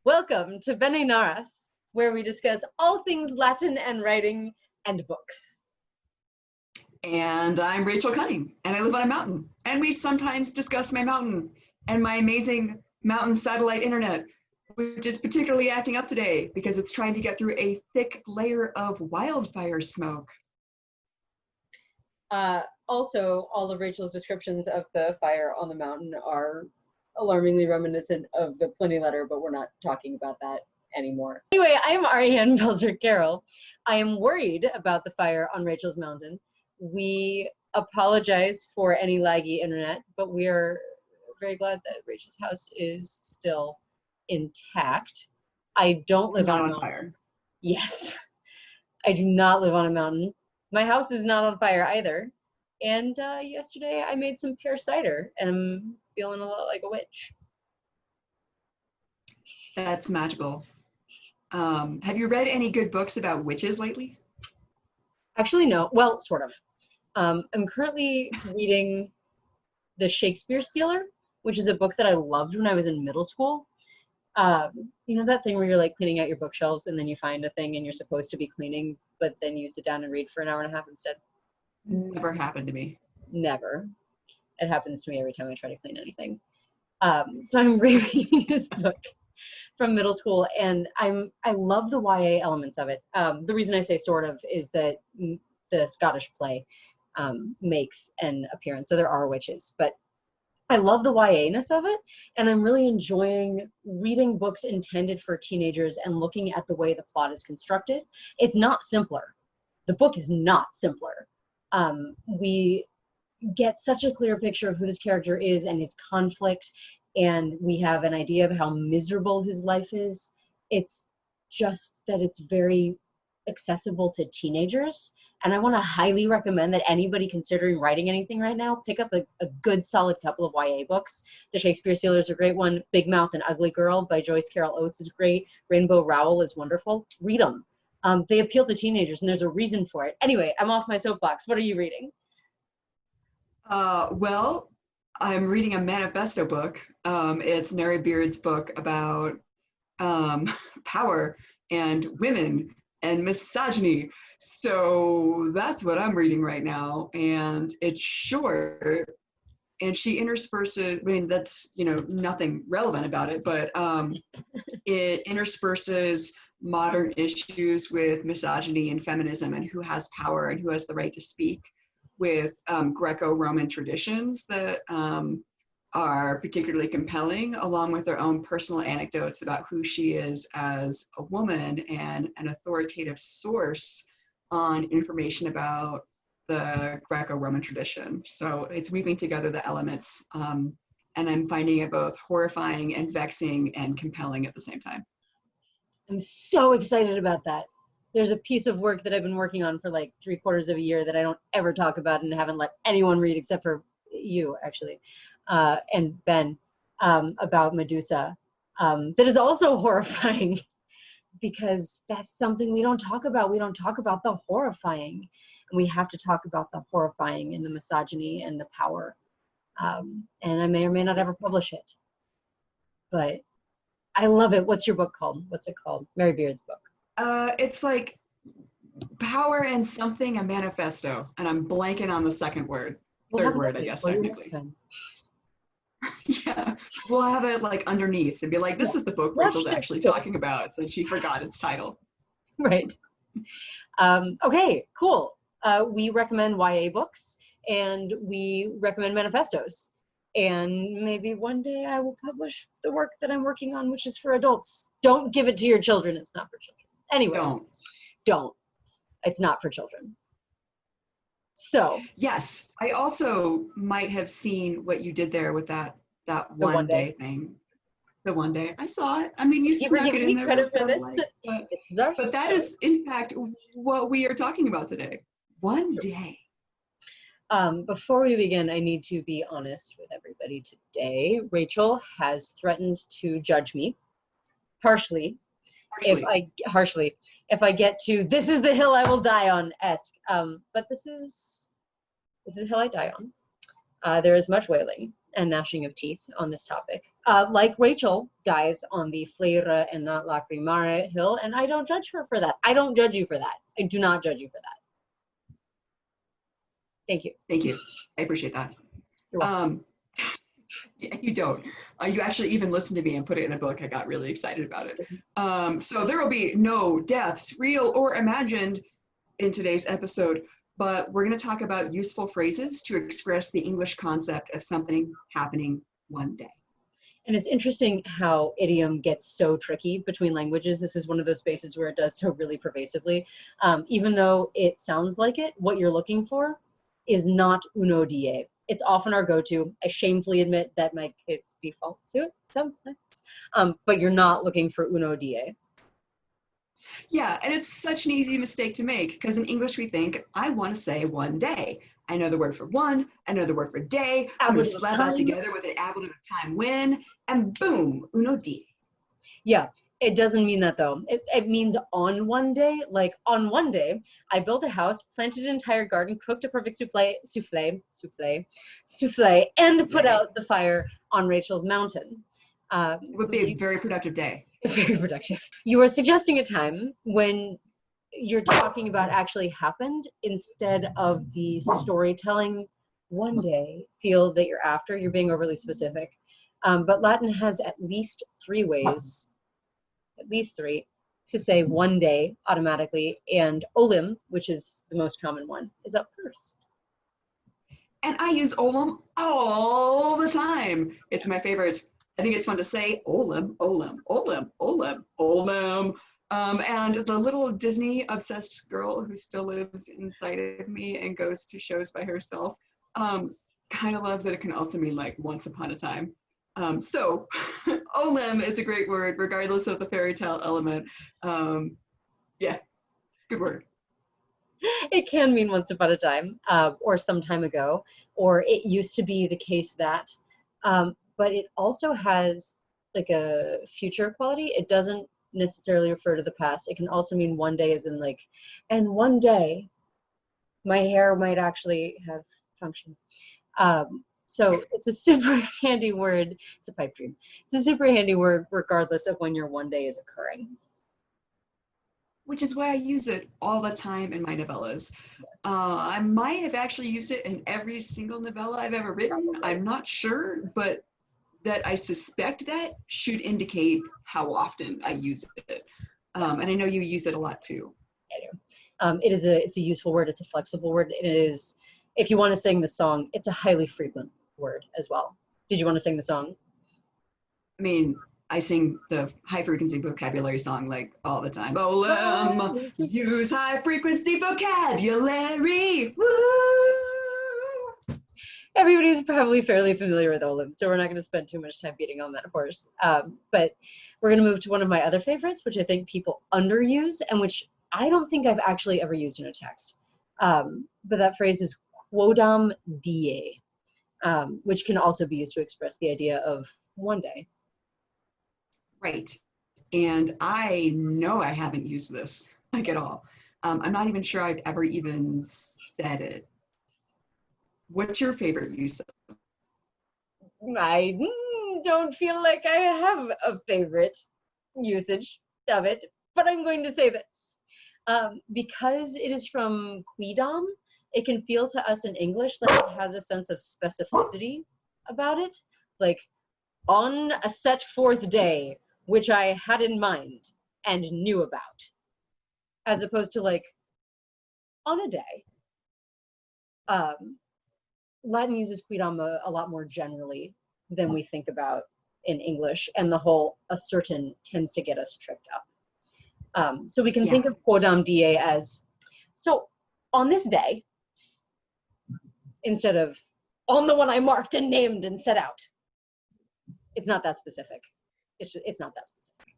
Welcome to Bene Naras, where we discuss all things Latin and writing and books. And I'm Rachel Cunning, and I live on a mountain. And we sometimes discuss my mountain and my amazing mountain satellite internet, which is particularly acting up today because it's trying to get through a thick layer of wildfire smoke. Also, all of Rachel's descriptions of the fire on the mountain are alarmingly reminiscent of the Pliny letter, but we're not talking about that anymore. Anyway, I am Arianne Belcher-Carroll. I am worried about the fire on Rachel's mountain. We apologize for any laggy internet, but we are very glad that Rachel's house is still intact. I don't live on a mountain. Fire. Yes, I do not live on a mountain. My house is not on fire either. And yesterday I made some pear cider and I'm feeling a lot like a witch. That's magical. Have you read any good books about witches lately? Actually, no. Well, sort of. I'm currently reading The Shakespeare Stealer, which is a book that I loved when I was in middle school. You know that thing where you're like cleaning out your bookshelves and then you find a thing and you're supposed to be cleaning, but then you sit down and read for an hour and a half instead? Never happened to me. Never. It happens to me every time I try to clean anything. So I'm rereading this book from middle school, and I love the YA elements of it. The reason I say sort of is that the Scottish play makes an appearance, so there are witches, but I love the YA-ness of it, and I'm really enjoying reading books intended for teenagers and looking at the way the plot is constructed. It's not simpler. The book is not simpler. We get such a clear picture of who this character is and his conflict, and we have an idea of how miserable his life is. It's just that it's very accessible to teenagers, and I want to highly recommend that anybody considering writing anything right now pick up a good solid couple of YA books. The Shakespeare Stealer is a great one. Big Mouth and Ugly Girl by Joyce Carol Oates is great. Rainbow Rowell is wonderful. Read them. They appeal to teenagers, and there's a reason for it. Anyway, I'm off my soapbox. What are you reading? Well, I'm reading a manifesto book. It's Mary Beard's book about power and women and misogyny. So that's what I'm reading right now. And it's short. And she intersperses, I mean, that's, nothing relevant about it, but it intersperses modern issues with misogyny and feminism and who has power and who has the right to speak with Greco-Roman traditions that are particularly compelling, along with their own personal anecdotes about who she is as a woman and an authoritative source on information about the Greco-Roman tradition. So it's weaving together the elements, and I'm finding it both horrifying and vexing and compelling at the same time. I'm so excited about that. There's a piece of work that I've been working on for like 3/4 of a year that I don't ever talk about and haven't let anyone read except for you, actually, and Ben, about Medusa. That is also horrifying because that's something we don't talk about. We don't talk about the horrifying, and we have to talk about the horrifying and the misogyny and the power. And I may or may not ever publish it, but I love it. What's your book called? What's it called? Mary Beard's book. It's like power and something, a manifesto, and I'm blanking on the second word. Third word, I guess, technically. Yeah, we'll have it like underneath and be like, this is the book Rachel's actually talking about, and she forgot its title. Right. Okay, cool. We recommend YA books, and we recommend manifestos. And maybe one day I will publish the work that I'm working on, which is for adults. Don't give it to your children. It's not for children. Anyway, don't. It's not for children. So. Yes, I also might have seen what you did there with that one day thing. The one day. I saw it. I mean, you snuck it in there. Credit for this. But that is, in fact, what we are talking about today. One day. Before we begin, I need to be honest with everybody today. Rachel has threatened to judge me harshly. If I get to "this is the hill I will die on"-esque. But this is a hill I die on. There is much wailing and gnashing of teeth on this topic. Like Rachel dies on the Fleira and not Lacrimare hill, and I don't judge her for that. I don't judge you for that. I do not judge you for that. Thank you. Thank you. I appreciate that. You're welcome. Yeah, you don't. You actually even listened to me and put it in a book. I got really excited about it. So there will be no deaths, real or imagined, in today's episode, but we're going to talk about useful phrases to express the English concept of something happening one day. And it's interesting how idiom gets so tricky between languages. This is one of those spaces where it does so really pervasively. Even though it sounds like it, what you're looking for is not uno die. It's often our go-to. I shamefully admit that my kids default to it sometimes, but you're not looking for uno die. Yeah, and it's such an easy mistake to make because in English we think, I want to say one day. I know the word for one, I know the word for day, I'm going to slap that together with an ablative of time when, and boom, uno die. Yeah, it doesn't mean that though. It means on one day, like on one day, I built a house, planted an entire garden, cooked a perfect souffle, and put out the fire on Rachel's mountain. It would be a very productive day. Very productive. You are suggesting a time when you're talking about actually happened instead of the storytelling one day feel that you're after. You're being overly specific. But Latin has at least three ways, to say one day automatically, and Olim, which is the most common one, is up first. And I use Olim all the time. It's my favorite. I think it's fun to say Olim, Olim, Olim, Olim, Olim. And the little Disney obsessed girl who still lives inside of me and goes to shows by herself kind of loves that it can also mean like once upon a time. So Olim is a great word regardless of the fairy tale element. Yeah, good word. It can mean once upon a time or some time ago, or it used to be the case that, but it also has like a future quality. It doesn't necessarily refer to the past. It can also mean one day as in like, and one day my hair might actually have function. So it's a super handy word. It's a pipe dream. It's a super handy word regardless of when your one day is occurring. Which is why I use it all the time in my novellas. I might have actually used it in every single novella I've ever written. I'm not sure, but that I suspect that should indicate how often I use it. And I know you use it a lot too. I do. It's a useful word. It's a flexible word. It is, if you want to sing the song, it's a highly frequent word as well. Did you want to sing the song? I mean, I sing the high frequency vocabulary song like all the time. Olim, use high frequency vocabulary. Woo! Everybody's probably fairly familiar with Olim, so we're not going to spend too much time beating on that horse. But we're going to move to one of my other favorites, which I think people underuse and which I don't think I've actually ever used in a text. But that phrase is Quodam die, which can also be used to express the idea of one day. Right. And I know I haven't used this like at all. I'm not even sure I've ever even said it. What's your favorite use of? I don't feel like I have a favorite usage of it, but I'm going to say this. Because it is from Quodam, it can feel to us in English like it has a sense of specificity about it. Like, on a set forth day, which I had in mind and knew about, as opposed to like, on a day. Latin uses Quodam a lot more generally than we think about in English, and the whole a certain tends to get us tripped up. So we can think of Quodam die as, so on this day, instead of on the one I marked and named and set out. It's not that specific. It's not that specific.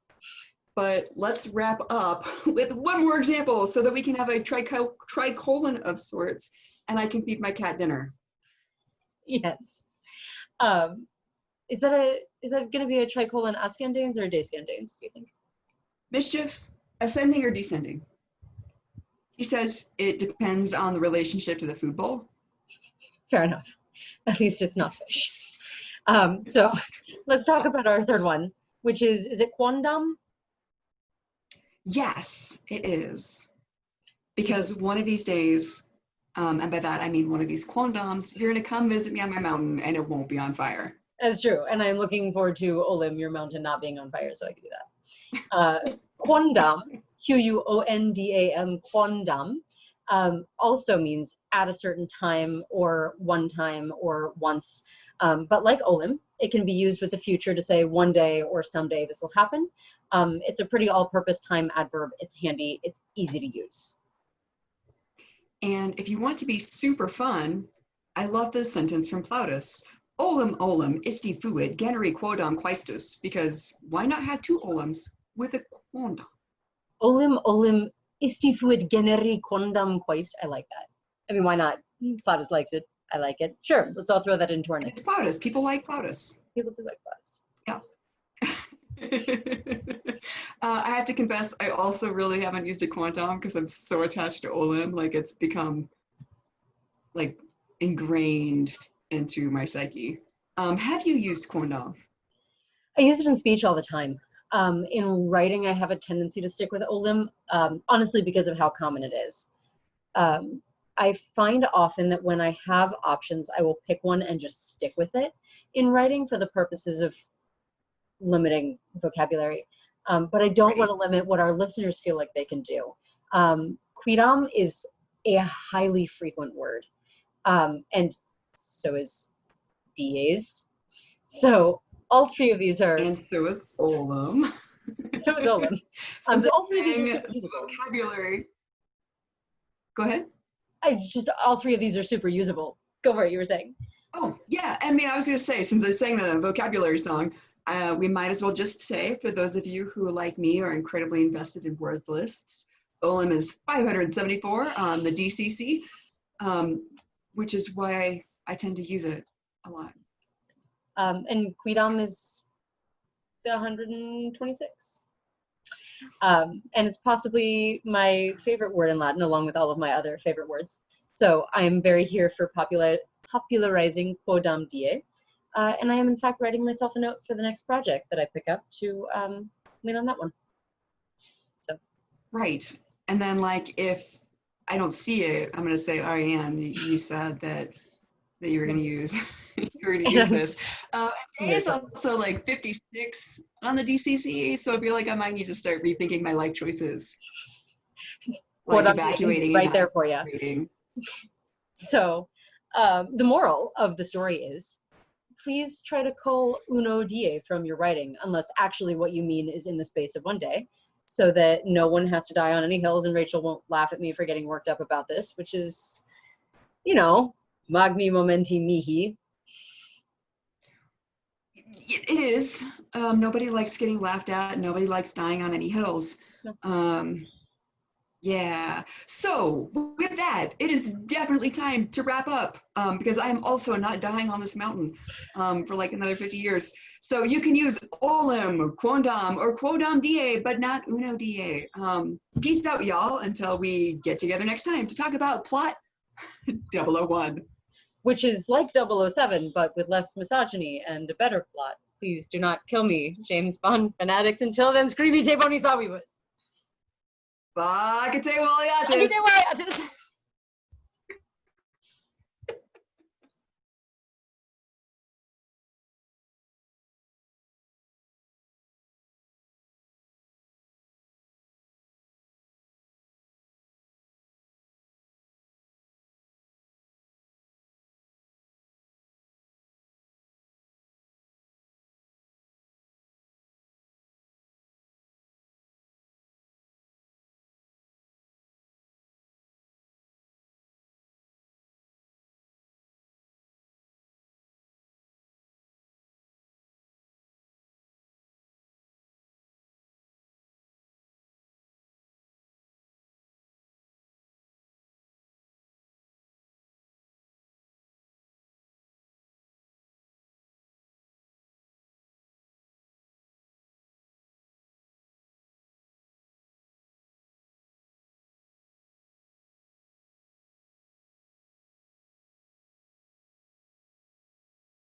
But let's wrap up with one more example so that we can have a tricolon of sorts and I can feed my cat dinner. Yes. Is that going to be a tricolon ascendans or a descendans, do you think? Mischief, ascending or descending? He says it depends on the relationship to the food bowl. Fair enough. At least it's not fish. So let's talk about our third one, which is it Quondam? Yes, it is. Because one of these days, and by that I mean one of these Quondams, you're going to come visit me on my mountain and it won't be on fire. That's true. And I'm looking forward to Olim, your mountain, not being on fire, so I can do that. Quondam, Quondam, Quondam, also means at a certain time or one time or once. But like Olim, it can be used with the future to say one day or someday this will happen. It's a pretty all-purpose time adverb. It's handy. It's easy to use. And if you want to be super fun, I love this sentence from Plautus. Olim olim isti fuit generi quodam quaestus, because why not have two olims with a quondam? Olim olim isti fuit generi quondam quaest. I like that. I mean, why not? Plautus likes it. I like it. Sure, let's all throw that into our next. It's Plautus. People like Plautus. People do like Plautus. Yeah. I have to confess, I also really haven't used a quondam because I'm so attached to Olim. Like it's become like ingrained into my psyche. Have you used quondam? I use it in speech all the time. In writing, I have a tendency to stick with Olim, honestly, because of how common it is. I find often that when I have options, I will pick one and just stick with it in writing for the purposes of limiting vocabulary. But I don't want to limit what our listeners feel like they can do. Quodam is a highly frequent word, and so is DAs. So all three of these are. And so is Olim. So is Olim. So all three of these are super usable. Vocabulary. Go ahead. All three of these are super usable. Go for it, you were saying. Oh, yeah. I mean, I was going to say, since I sang the vocabulary song, we might as well just say, for those of you who, like me, are incredibly invested in word lists, Olim is 574 on the DCC, which is why I tend to use it a lot. And Quodam is 126. And it's possibly my favorite word in Latin, along with all of my other favorite words. So I am very here for popularizing Quodam die. And I am, in fact, writing myself a note for the next project that I pick up to lean on that one. So. Right. And then, like, if I don't see it, I'm going to say, Arianne, you said that you were going to use you were going to use this. It's also like 56 on the DCC, so I feel like I might need to start rethinking my life choices. Like evacuating. Right there for you. So the moral of the story is, please try to cull uno die from your writing, unless actually what you mean is in the space of one day, so that no one has to die on any hills, and Rachel won't laugh at me for getting worked up about this, which is, magni momenti mihi. It is. Nobody likes getting laughed at. Nobody likes dying on any hills. No. Yeah. So with that, it is definitely time to wrap up because I am also not dying on this mountain for like another 50 years. So you can use Olim, Quondam, or Quodam die, but not Uno die. Peace out, y'all, until we get together next time to talk about plot 001. Which is like 007, but with less misogyny and a better plot. Please do not kill me, James Bond fanatics. Until then, screamy tape only saw we was. Bakate Waliatis.